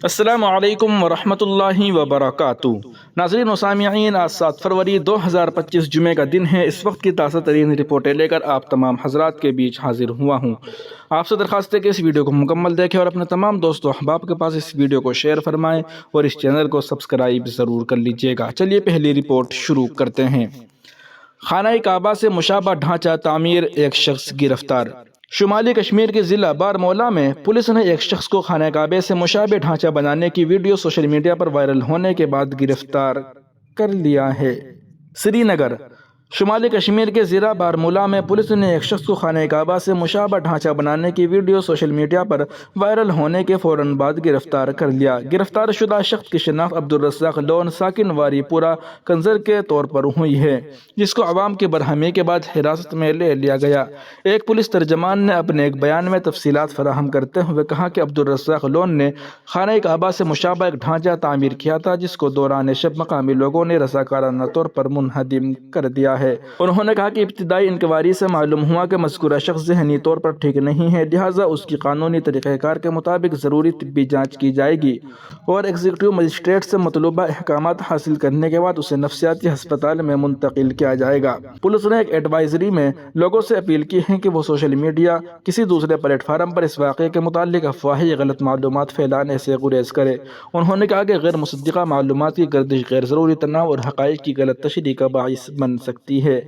السلام علیکم ورحمۃ اللہ وبرکاتہ۔ ناظرین و سامعین، آج 7 فروری 2025 جمعہ کا دن ہے۔ اس وقت کی تازہ ترین رپورٹیں لے کر آپ تمام حضرات کے بیچ حاضر ہوا ہوں۔ آپ سے درخواست ہے کہ اس ویڈیو کو مکمل دیکھیں اور اپنے تمام دوست و احباب کے پاس اس ویڈیو کو شیئر فرمائیں اور اس چینل کو سبسکرائب ضرور کر لیجئے گا۔ چلیے پہلی رپورٹ شروع کرتے ہیں۔ خانہ کعبہ سے مشابہ ڈھانچہ تعمیر، ایک شخص گرفتار۔ شمالی کشمیر کے ضلع بارہمولہ میں پولیس نے ایک شخص کو خانہ کعبے سے مشابہ ڈھانچہ بنانے کی ویڈیو سوشل میڈیا پر وائرل ہونے کے بعد گرفتار کر لیا ہے۔ سری نگر، شمالی کشمیر کے ضلع بارہمولہ میں پولیس نے ایک شخص کو خانہ کعبہ سے مشابہ ڈھانچہ بنانے کی ویڈیو سوشل میڈیا پر وائرل ہونے کے فوراً بعد گرفتار کر لیا۔ گرفتار شدہ شخص کی شناخت عبدالرزاق لون ساکن واری پورہ کنزر کے طور پر ہوئی ہے، جس کو عوام کی برہمی کے بعد حراست میں لے لیا گیا۔ ایک پولیس ترجمان نے اپنے ایک بیان میں تفصیلات فراہم کرتے ہوئے کہا کہ عبدالرزاق لون نے خانہ کعبہ سے مشابہ ایک ڈھانچہ تعمیر کیا تھا، جس کو دوران شب مقامی لوگوں نے رضاکارانہ طور پر منہدم کر دیا ہے۔ انہوں نے کہا کہ ابتدائی انکوائری سے معلوم ہوا کہ مذکورہ شخص ذہنی طور پر ٹھیک نہیں ہے، لہٰذا اس کی قانونی طریقہ کار کے مطابق ضروری طبی جانچ کی جائے گی اور ایگزیکٹو مجسٹریٹ سے مطلوبہ احکامات حاصل کرنے کے بعد اسے نفسیاتی ہسپتال میں منتقل کیا جائے گا۔ پولیس نے ایک ایڈوائزری میں لوگوں سے اپیل کی ہے کہ وہ سوشل میڈیا کسی دوسرے پلیٹ فارم پر اس واقعے کے متعلق افواہیں یا غلط معلومات پھیلانے سے گریز کرے۔ انہوں نے کہا کہ غیر مصدقہ معلومات کی گردش غیر ضروری تناؤ اور حقائق کی غلط تشریح کا باعث بن سکتی ہے۔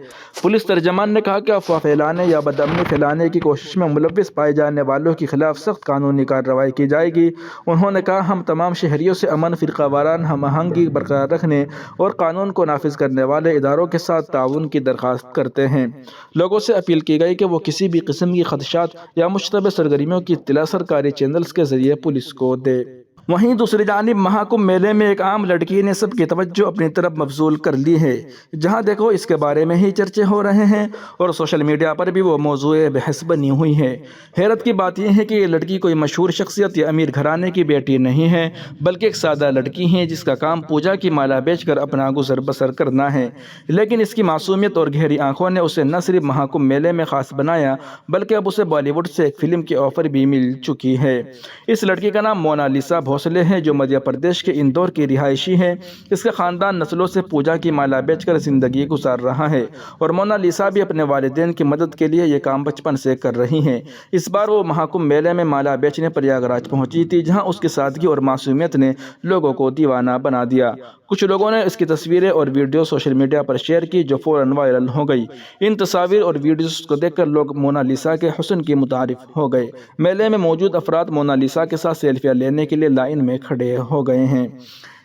پولیس ترجمان نے کہا کہ افواہ پھیلانے یا بدامنی پھیلانے کی کوشش میں ملوث پائے جانے والوں کے خلاف سخت قانونی کارروائی کی جائے گی۔ انہوں نے کہا، ہم تمام شہریوں سے امن، فرقہ وارانہ ہم آہنگی برقرار رکھنے اور قانون کو نافذ کرنے والے اداروں کے ساتھ تعاون کی درخواست کرتے ہیں۔ لوگوں سے اپیل کی گئی کہ وہ کسی بھی قسم کی خدشات یا مشتبہ سرگرمیوں کی اطلاع سرکاری چینلز کے ذریعے پولیس کو دے۔ وہیں دوسری جانب مہاکمبھ میلے میں ایک عام لڑکی نے سب کی توجہ اپنی طرف مبذول کر لی ہے۔ جہاں دیکھو اس کے بارے میں ہی چرچے ہو رہے ہیں اور سوشل میڈیا پر بھی وہ موضوع بحث بنی ہوئی ہے۔ حیرت کی بات یہ ہے کہ یہ لڑکی کوئی مشہور شخصیت یا امیر گھرانے کی بیٹی نہیں ہے، بلکہ ایک سادہ لڑکی ہے جس کا کام پوجا کی مالا بیچ کر اپنا گزر بسر کرنا ہے۔ لیکن اس کی معصومیت اور گہری آنکھوں نے اسے نہ صرف مہاکمبھ میلے میں خاص بنایا، بلکہ اب اسے بالی ووڈ سے ایک فلم کی آفر بھی مل چکی ہے۔ اس لڑکی کا نام مونالیسا بھونسلے ہے، جو مدھیہ پردیش کے اندور کی رہائشی ہے۔ اس کا خاندان نسلوں سے پوجا کی مالا بیچ کر زندگی گزار رہا ہے اور مونالیسا بھی اپنے والدین کی مدد کے لیے یہ کام بچپن سے کر رہی ہیں۔ اس بار وہ مہاکمبھ میلے میں مالا بیچنے پریاگ راج پہنچی تھی، جہاں اس کی سادگی اور معصومیت نے لوگوں کو دیوانہ بنا دیا۔ کچھ لوگوں نے اس کی تصویریں اور ویڈیو سوشل میڈیا پر شیئر کی، جو فوراً وائرل ہو گئی۔ ان تصاویر اور ویڈیوز کو دیکھ کر لوگ مونالیسا کے حسن کی متعارف ہو گئے۔ میلے میں موجود افراد مونالیسا کے ساتھ سیلفیاں لینے کے لیے لائن میں کھڑے ہو گئے ہیں۔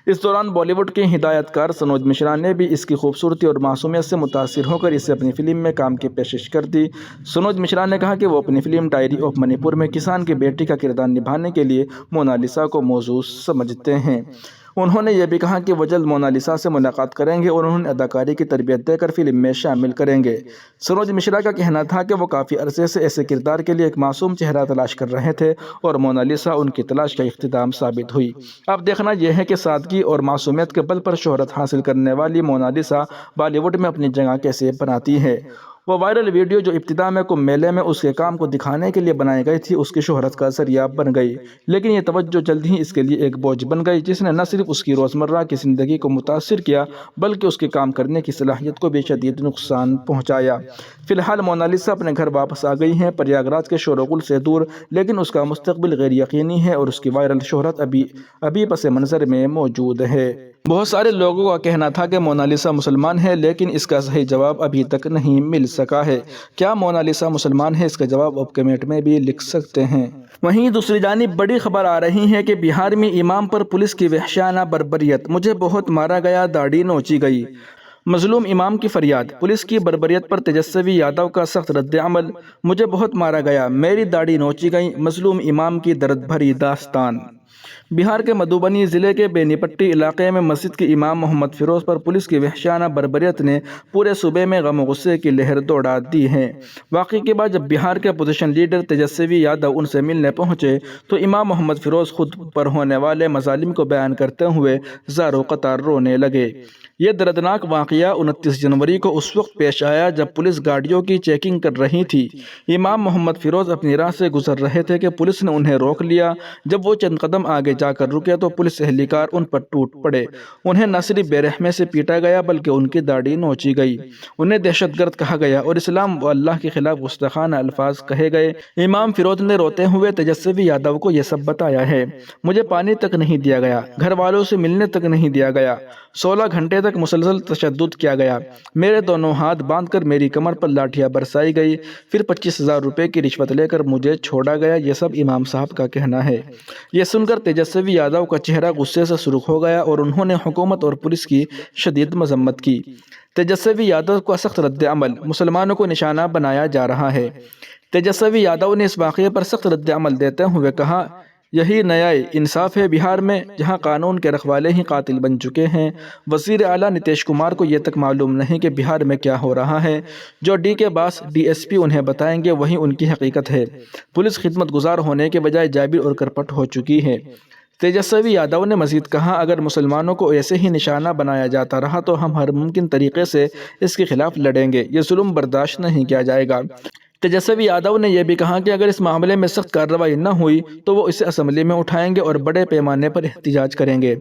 اس دوران بالی ووڈ کے ہدایت کار سنوج مشرا نے بھی اس کی خوبصورتی اور معصومیت سے متاثر ہو کر اسے اپنی فلم میں کام کی پیشکش کر دی۔ سنوج مشرا نے کہا کہ وہ اپنی فلم ڈائری آف منی پور میں کسان کی بیٹی کا کردار نبھانے کے لیے مونالیسا کو موزوں سمجھتے ہیں۔ انہوں نے یہ بھی کہا کہ وہ جلد مونالیسا سے ملاقات کریں گے اور انہیں اداکاری کی تربیت دے کر فلم میں شامل کریں گے۔ سنوج مشرا کا کہنا تھا کہ وہ کافی عرصے سے ایسے کردار کے لیے ایک معصوم چہرہ تلاش کر رہے تھے اور مونالیسا ان کی تلاش کا اختتام ثابت ہوئی۔ اب دیکھنا یہ ہے کہ سادگی اور معصومیت کے بل پر شہرت حاصل کرنے والی مونالیسا بالی ووڈ میں اپنی جگہ کیسے بناتی ہے۔ وہ وائرل ویڈیو جو ابتدا میں کمبھ میلے میں اس کے کام کو دکھانے کے لیے بنائی گئی تھی، اس کی شہرت کا ذریعہ بن گئی، لیکن یہ توجہ جلد ہی اس کے لیے ایک بوجھ بن گئی، جس نے نہ صرف اس کی روزمرہ کی زندگی کو متاثر کیا بلکہ اس کے کام کرنے کی صلاحیت کو بھی شدید نقصان پہنچایا۔ فی الحال مونالیسا اپنے گھر واپس آ گئی ہیں، پریاگ راج کے شور و غل سے دور، لیکن اس کا مستقبل غیر یقینی ہے اور اس کی وائرل شہرت ابھی پس منظر میں موجود ہے۔ بہت سارے لوگوں کا کہنا تھا کہ مونالیسا مسلمان ہے، لیکن اس کا صحیح جواب ابھی تک نہیں مل سکا ہے۔ کیا مونالیسا مسلمان ہے؟ اس کا جواب آپ کمنٹ میں بھی لکھ سکتے ہیں۔ وہیں دوسری جانب بڑی خبر آ رہی ہے کہ بہار میں امام پر پولیس کی وحشیانہ بربریت، مجھے بہت مارا گیا، داڑھی نوچی گئی۔ مظلوم امام کی فریاد، پولیس کی بربریت پر تیجسوی یادو کا سخت رد عمل، مجھے بہت مارا گیا، میری داڑھی نوچی گئی، مظلوم امام کی درد بھری داستان۔ بہار کے مدھوبنی ضلع کے بینی پٹی علاقے میں مسجد کے امام محمد فیروز پر پولیس کی وحشیانہ بربریت نے پورے صوبے میں غم و غصے کی لہر دوڑا دی ہے۔ واقعے کے بعد جب بہار کے اپوزیشن لیڈر تیجسوی یادو ان سے ملنے پہنچے تو امام محمد فیروز خود پر ہونے والے مظالم کو بیان کرتے ہوئے زاروں قطار رونے لگے۔ یہ دردناک واقعہ 29 جنوری کو اس وقت پیش آیا جب پولیس گاڑیوں کی چیکنگ کر رہی تھی۔ امام محمد فیروز اپنی راہ سے گزر رہے تھے کہ پولیس نے انہیں روک لیا۔ جب وہ چند قدم آگے جا کر رکے تو پولیس اہلکار ان پر ٹوٹ پڑے۔ انہیں نہ صرف بے رحمی سے پیٹا گیا بلکہ ان کی داڑھی نوچی گئی، انہیں دہشت گرد کہا گیا اور اسلام و اللہ کے خلاف گستاخانہ الفاظ کہے گئے۔ امام فیروز نے روتے ہوئے تیجسوی یادو کو یہ سب بتایا ہے۔ مجھے پانی تک نہیں دیا گیا، گھر والوں سے ملنے تک نہیں دیا گیا، 16 گھنٹے تک مسلسل تشدد کیا گیا، میرے دونوں ہاتھ باندھ کر میری کمر پر لاٹھیاں برسائی گئی، پھر 25,000 روپے کی رشوت لے کر مجھے چھوڑا گیا۔ یہ سب امام صاحب کا کہنا ہے۔ یہ سن کر تیجسوی یادو کا چہرہ غصے سے سرخ ہو گیا اور انہوں نے حکومت اور پولیس کی شدید مذمت کی۔ تیجسوی یادو کا سخت رد عمل، مسلمانوں کو نشانہ بنایا جا رہا ہے۔ تیجسوی یادو نے اس واقعے پر سخت رد عمل دیتے ہوئے کہا، یہی نیا انصاف ہے بہار میں، جہاں قانون کے رکھوالے ہی قاتل بن چکے ہیں۔ وزیر اعلیٰ نتیش کمار کو یہ تک معلوم نہیں کہ بہار میں کیا ہو رہا ہے۔ جو ڈی کے باس DSP انہیں بتائیں گے وہی ان کی حقیقت ہے۔ پولیس خدمت گزار ہونے کے بجائے جابر اور کرپٹ ہو چکی ہے۔ تیجسوی یادو نے مزید کہا، اگر مسلمانوں کو ایسے ہی نشانہ بنایا جاتا رہا تو ہم ہر ممکن طریقے سے اس کے خلاف لڑیں گے، یہ ظلم برداشت نہیں کیا جائے گا۔ تیجسوی یادو نے یہ بھی کہا کہ اگر اس معاملے میں سخت کارروائی نہ ہوئی تو وہ اسے اسمبلی میں اٹھائیں گے اور بڑے پیمانے پر احتجاج کریں گے۔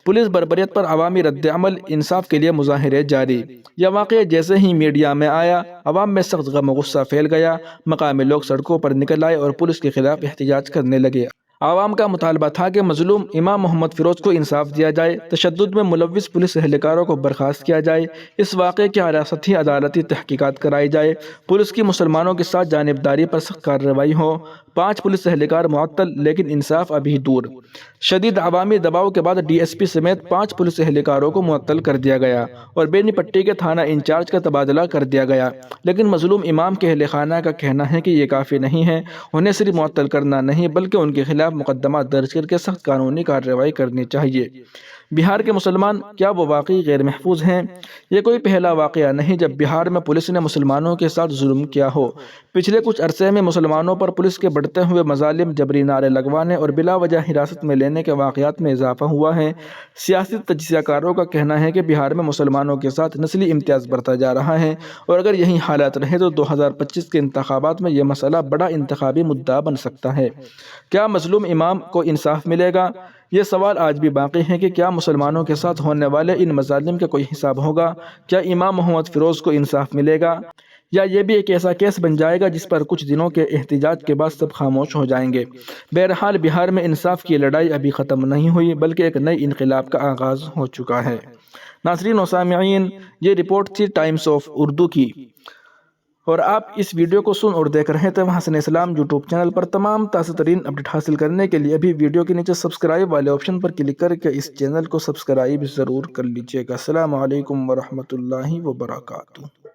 پولیس بربریت پر عوامی رد عمل، انصاف کے لیے مظاہرے جاری۔ یہ واقعہ جیسے ہی میڈیا میں آیا، عوام میں سخت غم و غصہ پھیل گیا، مقامی لوگ سڑکوں پر نکل آئے اور پولیس کے خلاف احتجاج کرنے لگے۔ عوام کا مطالبہ تھا کہ مظلوم امام محمد فیروز کو انصاف دیا جائے، تشدد میں ملوث پولیس اہلکاروں کو برخاست کیا جائے، اس واقعے کی ریاستی عدالتی تحقیقات کرائی جائے، پولیس کی مسلمانوں کے ساتھ جانبداری پر سخت کارروائی ہو۔ 5 پولیس اہلکار معطل، لیکن انصاف ابھی دور۔ شدید عوامی دباؤ کے بعد DSP سمیت 5 پولیس اہلکاروں کو معطل کر دیا گیا اور بینی پٹی کے تھانہ انچارج کا تبادلہ کر دیا گیا، لیکن مظلوم امام کے اہل خانہ کا کہنا ہے کہ یہ کافی نہیں ہے، انہیں صرف معطل کرنا نہیں بلکہ ان کے خلاف مقدمات درج کر کے سخت قانونی کارروائی کرنی چاہیے۔ بہار کے مسلمان کیا وہ واقعی غیر محفوظ ہیں؟ یہ کوئی پہلا واقعہ نہیں جب بہار میں پولیس نے مسلمانوں کے ساتھ ظلم کیا ہو۔ پچھلے کچھ عرصے میں مسلمانوں پر پولیس کے بڑھتے ہوئے مظالم، جبری نعرے لگوانے اور بلا وجہ حراست میں لینے کے واقعات میں اضافہ ہوا ہے۔ سیاسی تجزیہ کاروں کا کہنا ہے کہ بہار میں مسلمانوں کے ساتھ نسلی امتیاز بڑھتا جا رہا ہے اور اگر یہی حالات رہے تو 2025 کے انتخابات میں یہ مسئلہ بڑا انتخابی مدعا بن سکتا ہے۔ کیا مظلوم امام کو انصاف ملے گا؟ یہ سوال آج بھی باقی ہے کہ کیا مسلمانوں کے ساتھ ہونے والے ان مظالم کا کوئی حساب ہوگا؟ کیا امام محمد فیروز کو انصاف ملے گا؟ یا یہ بھی ایک ایسا کیس بن جائے گا جس پر کچھ دنوں کے احتجاج کے بعد سب خاموش ہو جائیں گے؟ بہرحال بہار میں انصاف کی لڑائی ابھی ختم نہیں ہوئی بلکہ ایک نئی انقلاب کا آغاز ہو چکا ہے۔ ناظرین و سامعین، یہ رپورٹ تھی ٹائمز آف اردو کی، اور آپ اس ویڈیو کو سن اور دیکھ رہے تھے حسن اسلام یوٹیوب چینل پر۔ تمام تازہ ترین اپڈیٹ حاصل کرنے کے لیے ابھی ویڈیو کے نیچے سبسکرائب والے آپشن پر کلک کر کے اس چینل کو سبسکرائب ضرور کر لیجیے گا۔ السلام علیکم ورحمۃ اللہ وبرکاتہ۔